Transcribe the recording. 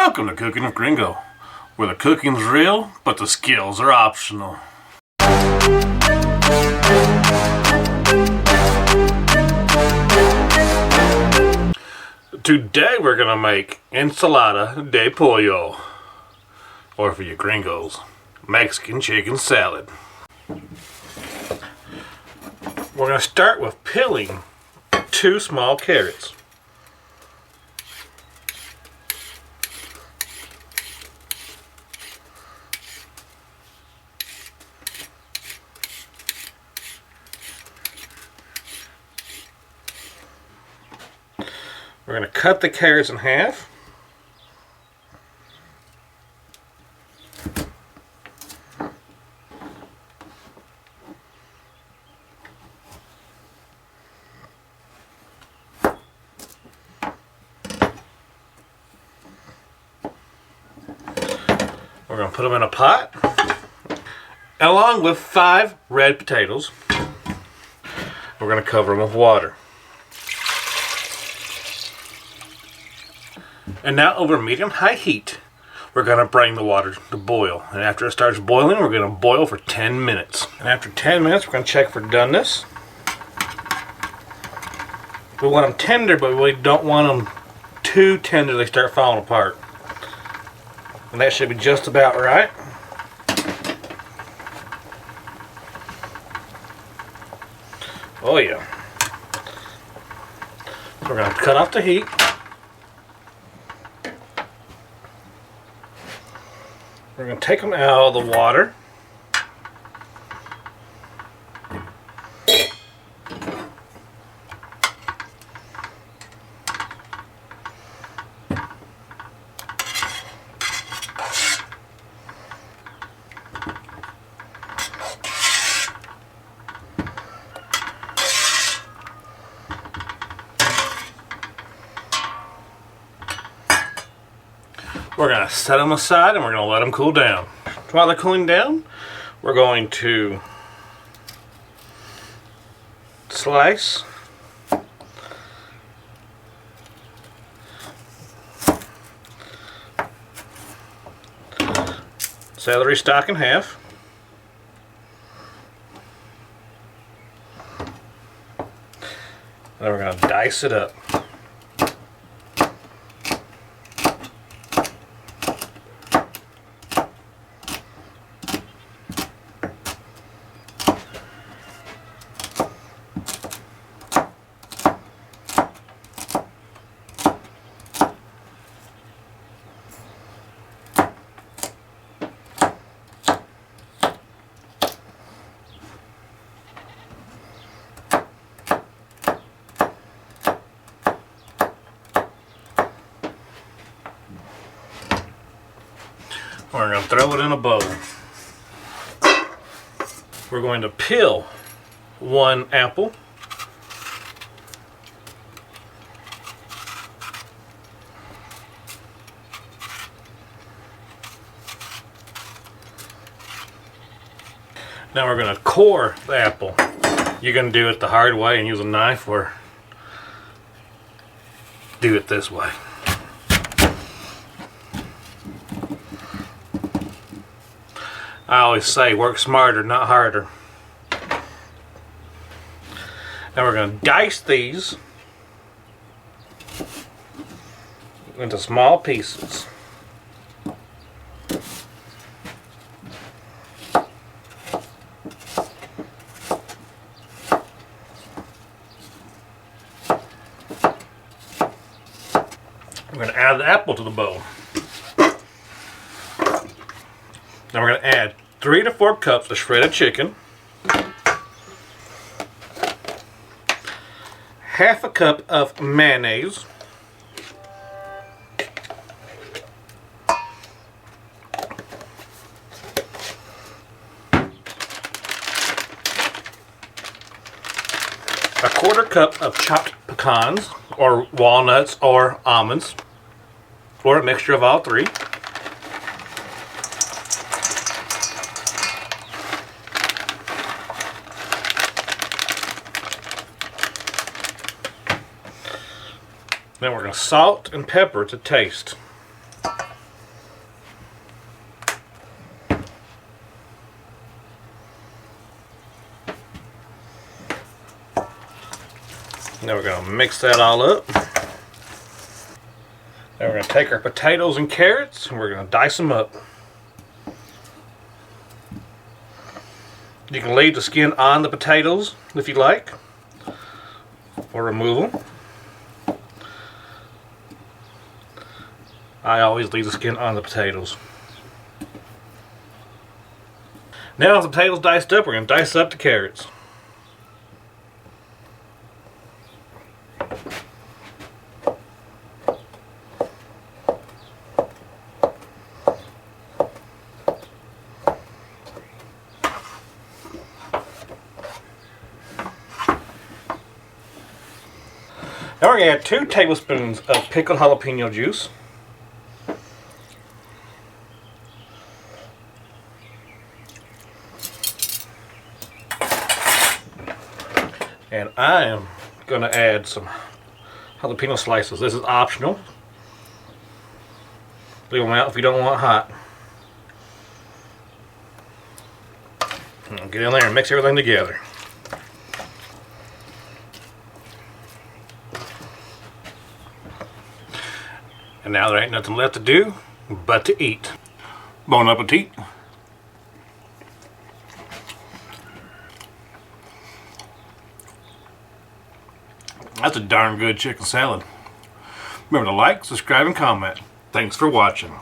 Welcome to Cooking with Gringo, where the cooking's real, but the skills are optional. Today we're going to make Ensalada De Pollo, or for you gringos, Mexican chicken salad. We're going to start with peeling 2 small carrots. We're going to cut the carrots in half. We're going to put them in a pot, along with 5 red potatoes. We're going to cover them with water. And now over medium-high heat, we're going to bring the water to boil. And after it starts boiling, we're going to boil for 10 minutes. And after 10 minutes, we're going to check for doneness. We want them tender, but we don't want them too tender they start falling apart. And that should be just about right. Oh yeah. We're going to cut off the heat. We're going to take them out of the water. We're going to set them aside and we're going to let them cool down. While they're cooling down, we're going to slice celery stalk in half. Then we're going to dice it up. We're going to throw it in a bowl. We're going to peel 1 apple. Now we're going to core the apple. You can do it the hard way and use a knife, or do it this way. I always say work smarter, not harder. Now we're going to dice these into small pieces. We're going to add the apple to the bowl. Now we're going to add 3 to 4 cups of shredded chicken, half a cup of mayonnaise, a 1/4 cup of chopped pecans, or walnuts, or almonds, or a mixture of all 3. Then we're going to salt and pepper to taste. Now we're going to mix that all up. Now we're going to take our potatoes and carrots and we're going to dice them up. You can leave the skin on the potatoes if you like, or remove them. I always leave the skin on the potatoes. Now with the potatoes diced up, we're going to dice up the carrots. Now we're going to add 2 tablespoons of pickled jalapeno juice. And I am going to add some jalapeno slices. This is optional. Leave them out if you don't want hot. Get in there and mix everything together. And now there ain't nothing left to do but to eat. Bon appetit. That's a darn good chicken salad. Remember to like, subscribe, and comment. Thanks for watching.